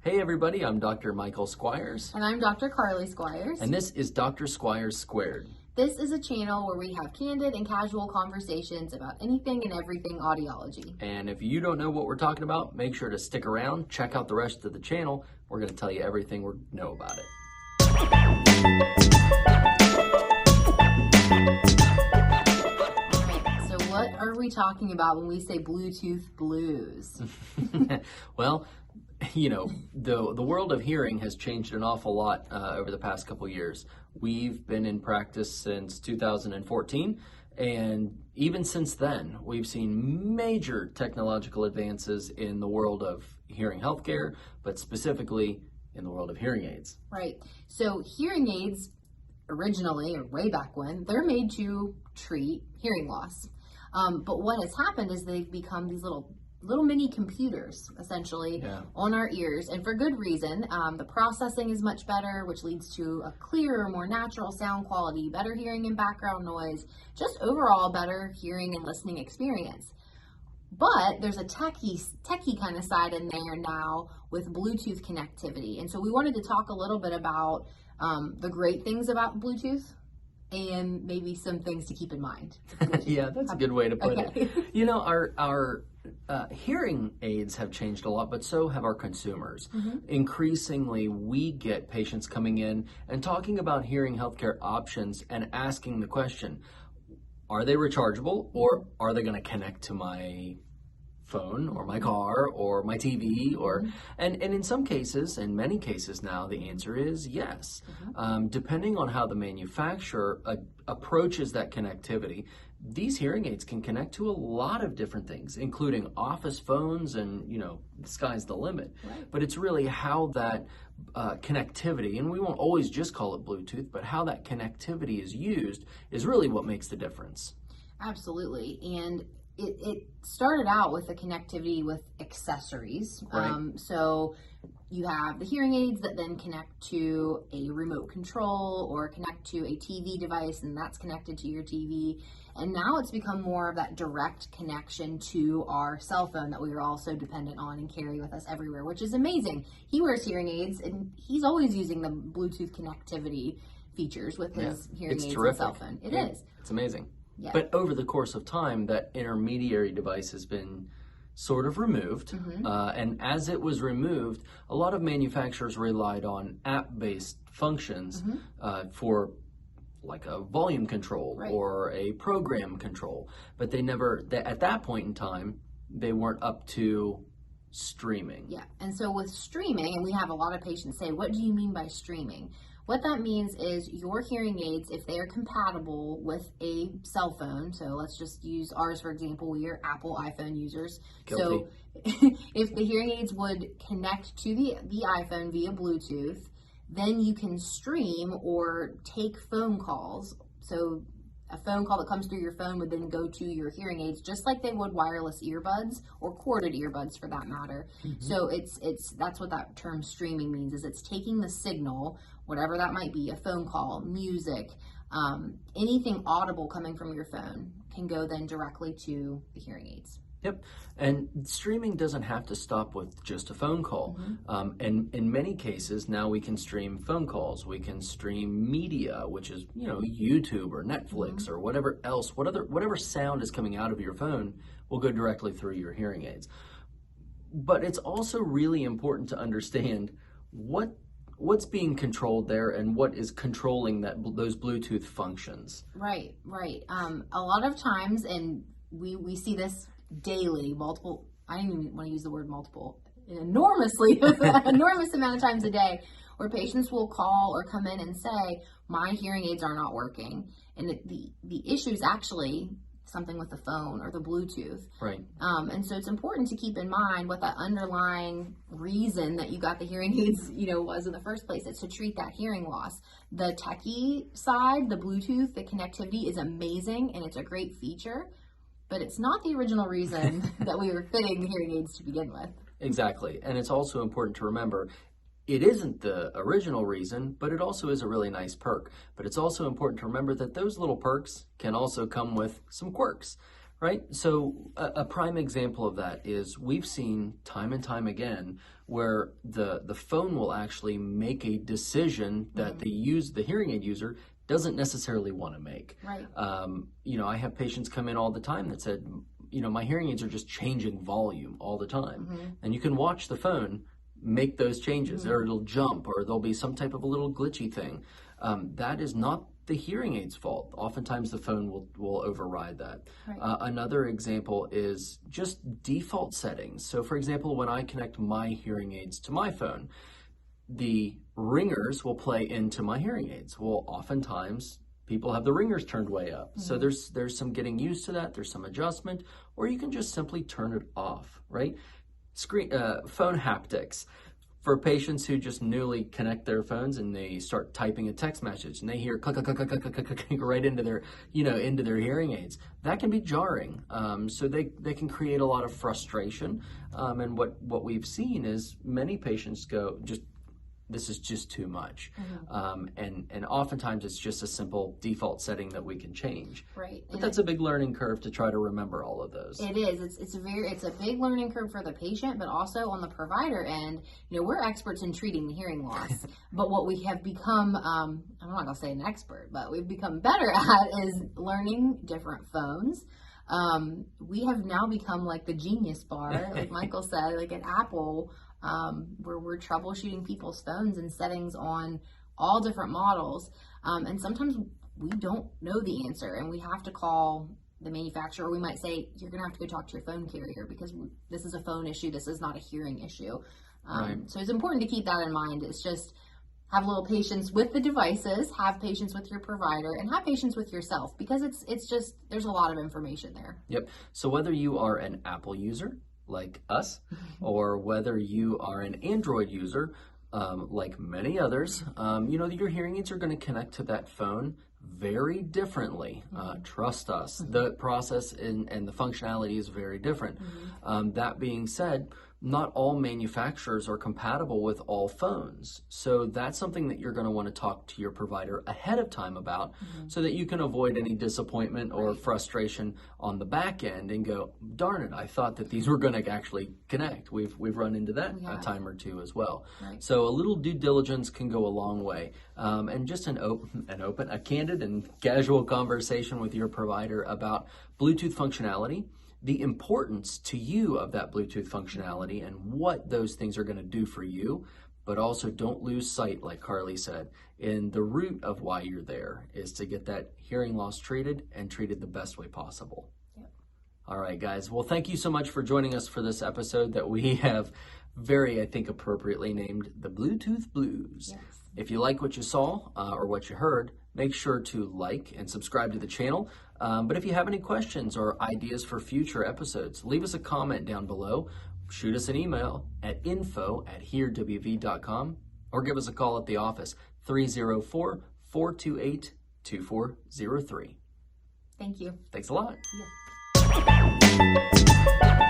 Hey everybody, I'm Dr. Michael Squires. And I'm Dr. Carly Squires. And this is Dr. Squires Squared. This is a channel where we have candid and casual conversations about anything and everything audiology. And if you don't know what we're talking about, make sure to stick around, check out the rest of the channel. We're going to tell you everything we know about it. Alright, so what are we talking about when we say Bluetooth blues? Well, you know, the world of hearing has changed an awful lot over the past couple years. We've been in practice since 2014, and even since then, we've seen major technological advances in the world of hearing healthcare, but specifically in the world of hearing aids. Right. So hearing aids, originally, or way back when, they're made to treat hearing loss. But what has happened is they've become these little mini computers, essentially, on our ears, and for good reason. The processing is much better, which leads to a clearer, more natural sound quality, better hearing and background noise, just overall better hearing and listening experience. But there's a techie kind of side in there now with Bluetooth connectivity, and so we wanted to talk a little bit about the great things about Bluetooth and maybe some things to keep in mind. Yeah, that's a good way to put it. You know, our hearing aids have changed a lot, but so have our consumers. Increasingly, we get patients coming in and talking about hearing healthcare options and asking the question, are they rechargeable or are they going to connect to my phone or my car or my TV and in some cases, in many cases now, the answer is yes. Depending on how the manufacturer approaches that connectivity, these hearing aids can connect to a lot of different things, including office phones and, you know, the sky's the limit. Right. But it's really how that connectivity, and we won't always just call it Bluetooth, but how that connectivity is used is really what makes the difference. Absolutely. And it started out with the connectivity with accessories. Right. So you have the hearing aids that then connect to a remote control or connect to a TV device, and that's connected to your TV. And now it's become more of that direct connection to our cell phone that we are also dependent on and carry with us everywhere, which is amazing. He wears hearing aids, and he's always using the Bluetooth connectivity features with his hearing aids and cell phone. It is. It's amazing. Yeah. But over the course of time, that intermediary device has been sort of removed. And as it was removed, a lot of manufacturers relied on app-based functions for like a volume control or a program control. But they never, at that point in time, they weren't up to streaming. Yeah, and so with streaming, and we have a lot of patients say, what do you mean by streaming? What that means is your hearing aids, if they are compatible with a cell phone, so let's just use ours for example, we are Apple iPhone users. Guilty. So if the hearing aids would connect to the iPhone via Bluetooth, then you can stream or take phone calls. So a phone call that comes through your phone would then go to your hearing aids, just like they would wireless earbuds or corded earbuds for that matter. So that's what that term streaming means, is it's taking the signal, whatever that might be, a phone call, music, anything audible coming from your phone can go then directly to the hearing aids. Yep, and streaming doesn't have to stop with just a phone call. And in many cases, now we can stream phone calls. We can stream media, which is, you know, YouTube or Netflix or whatever else, whatever sound is coming out of your phone will go directly through your hearing aids. But it's also really important to understand what's being controlled there and what is controlling those Bluetooth functions. Right. A lot of times, and we see this daily, multiple, I don't even want to use the word multiple, enormous amount of times a day, where patients will call or come in and say, my hearing aids are not working. And the issue is actually something with the phone or the Bluetooth. Right. And so it's important to keep in mind what that underlying reason that you got the hearing aids, was in the first place. It's to treat that hearing loss. The techie side, the Bluetooth, the connectivity is amazing and it's a great feature, but it's not the original reason that we were fitting the hearing aids to begin with. Exactly. And it's also important to remember, it isn't the original reason, but it also is a really nice perk. But it's also important to remember that those little perks can also come with some quirks. Right? So a prime example of that is we've seen time and time again where the phone will actually make a decision that the hearing aid user doesn't necessarily want to make. Right. I have patients come in all the time that said, my hearing aids are just changing volume all the time. And you can watch the phone make those changes, or it'll jump, or there'll be some type of a little glitchy thing. That is not the hearing aid's fault. Oftentimes the phone will override that. Right. Another example is just default settings. So for example, when I connect my hearing aids to my phone, the ringers will play into my hearing aids. Well, oftentimes people have the ringers turned way up. So there's some getting used to that. There's some adjustment, or you can just simply turn it off, right? Phone haptics. For patients who just newly connect their phones and they start typing a text message and they hear click, click, click, click, click, click, click right into their, into their hearing aids, that can be jarring. So they can create a lot of frustration. And what we've seen is many patients go, this is just too much. And oftentimes it's just a simple default setting that we can change. Right. But that's a big learning curve to try to remember all of those. It is. It's a big learning curve for the patient, but also on the provider end, we're experts in treating the hearing loss. But what we have become, I'm not gonna say an expert, but we've become better at is learning different phones. We have now become like the Genius Bar, like Michael said, like an Apple, where we're troubleshooting people's phones and settings on all different models. And sometimes we don't know the answer and we have to call the manufacturer. We might say, you're going to have to go talk to your phone carrier because this is a phone issue. This is not a hearing issue. Right. So it's important to keep that in mind. It's just have a little patience with the devices, have patience with your provider, and have patience with yourself because it's just, there's a lot of information there. Yep. So whether you are an Apple user, like us, or whether you are an Android user, like many others, your hearing aids are going to connect to that phone very differently. Trust us, the process and the functionality is very different. That being said, not all manufacturers are compatible with all phones. So that's something that you're going to want to talk to your provider ahead of time about so that you can avoid any disappointment or frustration on the back end and go, darn it, I thought that these were going to actually connect. We've run into that a time or two as well. Right. So a little due diligence can go a long way. And just a candid and casual conversation with your provider about Bluetooth functionality, the importance to you of that Bluetooth functionality and what those things are going to do for you, but also don't lose sight, like Carly said, in the root of why you're there is to get that hearing loss treated and treated the best way possible. Yep. All right, guys. Well, thank you so much for joining us for this episode that we have very, I think, appropriately named the Bluetooth Blues. Yes. If you like what you saw or what you heard, make sure to like and subscribe to the channel. But if you have any questions or ideas for future episodes, leave us a comment down below, shoot us an email at info@hearwv.com, or give us a call at the office, 304-428-2403. Thank you. Thanks a lot. Yeah.